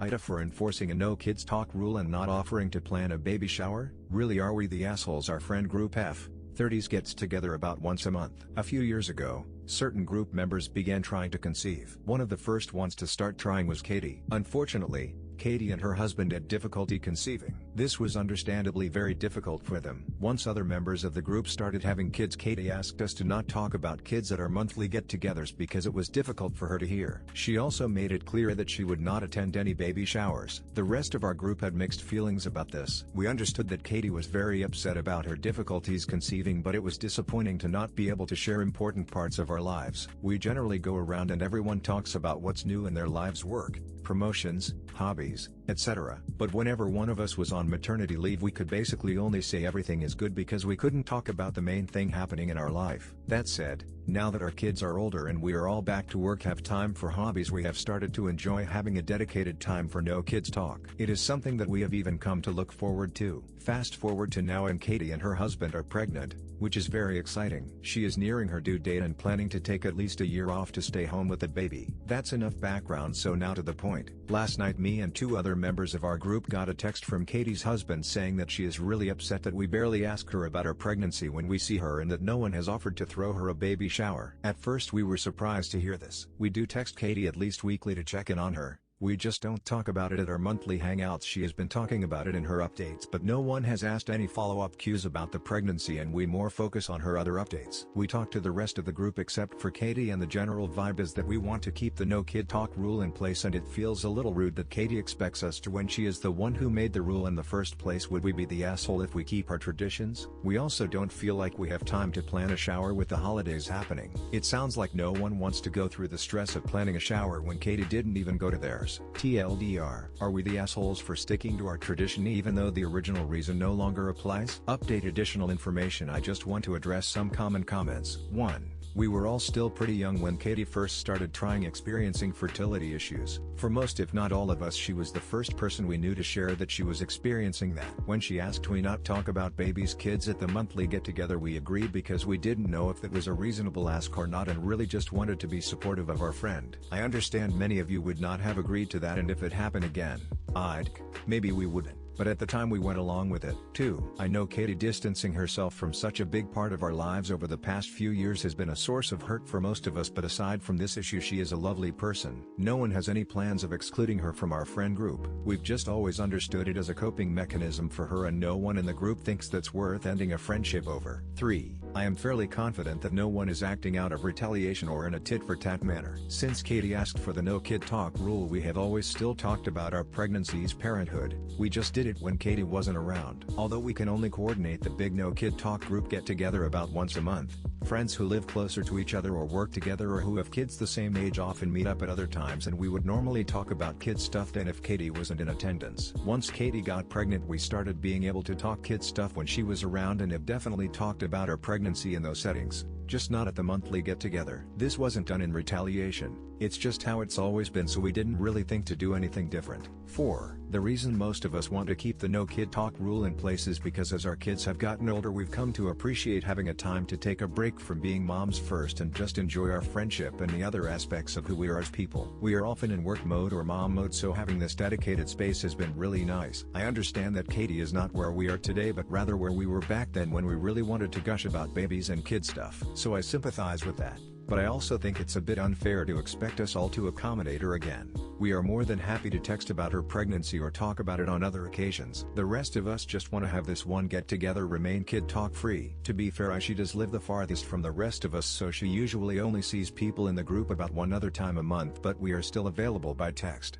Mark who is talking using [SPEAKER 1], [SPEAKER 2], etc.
[SPEAKER 1] AITA for enforcing a no kids talk rule and not offering to plan a baby shower? Really, are we the assholes? Our friend group F30s gets together about once a month. A few years ago, certain group members began trying to conceive. One of the first ones to start trying was Katie. Unfortunately, Katie and her husband had difficulty conceiving. This was understandably very difficult for them. Once other members of the group started having kids, Katie asked us to not talk about kids at our monthly get-togethers because it was difficult for her to hear. She also made it clear that she would not attend any baby showers. The rest of our group had mixed feelings about this. We understood that Katie was very upset about her difficulties conceiving, but it was disappointing to not be able to share important parts of our lives. We generally go around and everyone talks about what's new in their lives, work, promotions, hobbies, etc. But whenever one of us was on maternity leave, we could basically only say everything is good because we couldn't talk about the main thing happening in our life. That said, now that our kids are older and we are all back to work, have time for hobbies, we have started to enjoy having a dedicated time for no kids talk. It is something that we have even come to look forward to. Fast forward to now and Katie and her husband are pregnant, which is very exciting. She is nearing her due date and planning to take at least a year off to stay home with the baby. That's enough background, so now to the point. Last night me and two other members of our group got a text from Katie's husband saying that she is really upset that we barely ask her about her pregnancy when we see her and that no one has offered to throw her a baby shower. At first we were surprised to hear this. We do text Katie at least weekly to check in on her. We just don't talk about it at our monthly hangouts. She has been talking about it in her updates, but no one has asked any follow-up cues about the pregnancy and we more focus on her other updates. We talk to the rest of the group except for Katie, and the general vibe is that we want to keep the no kid talk rule in place, and it feels a little rude that Katie expects us to when she is the one who made the rule in the first place. Would we be the asshole if we keep our traditions? We also don't feel like we have time to plan a shower with the holidays happening. It sounds like no one wants to go through the stress of planning a shower when Katie didn't even go to theirs. TLDR, are we the assholes for sticking to our tradition even though the original reason no longer applies? Update additional information. I just want to address some common comments. 1. We were all still pretty young when Katie first started experiencing fertility issues. For most if not all of us, she was the first person we knew to share that she was experiencing that. When she asked we not talk about babies' kids at the monthly get-together, we agreed because we didn't know if that was a reasonable ask or not and really just wanted to be supportive of our friend. I understand many of you would not have agreed to that, and if it happened again, maybe we wouldn't. But at the time we went along with it. 2. I know Katie distancing herself from such a big part of our lives over the past few years has been a source of hurt for most of us, but aside from this issue she is a lovely person. No one has any plans of excluding her from our friend group. We've just always understood it as a coping mechanism for her, and no one in the group thinks that's worth ending a friendship over. 3. I am fairly confident that no one is acting out of retaliation or in a tit-for-tat manner. Since Katie asked for the no kid talk rule, we have always still talked about our pregnancies, parenthood. We just did it when Katie wasn't around. Although we can only coordinate the big no kid talk group get together about once a month, friends who live closer to each other or work together or who have kids the same age often meet up at other times, and we would normally talk about kid stuff then if Katie wasn't in attendance. Once Katie got pregnant, we started being able to talk kid stuff when she was around and have definitely talked about her pregnancy in those settings, just not at the monthly get-together. This wasn't done in retaliation, it's just how it's always been, so we didn't really think to do anything different. 4. The reason most of us want to keep the no kid talk rule in place is because as our kids have gotten older, we've come to appreciate having a time to take a break from being moms first and just enjoy our friendship and the other aspects of who we are as people. We are often in work mode or mom mode, so having this dedicated space has been really nice. I understand that Katie is not where we are today, but rather where we were back then when we really wanted to gush about babies and kid stuff. So I sympathize with that. But I also think it's a bit unfair to expect us all to accommodate her again. We are more than happy to text about her pregnancy or talk about it on other occasions. The rest of us just want to have this one get-together remain kid talk free. To be fair, she does live the farthest from the rest of us, so she usually only sees people in the group about one other time a month, but we are still available by text.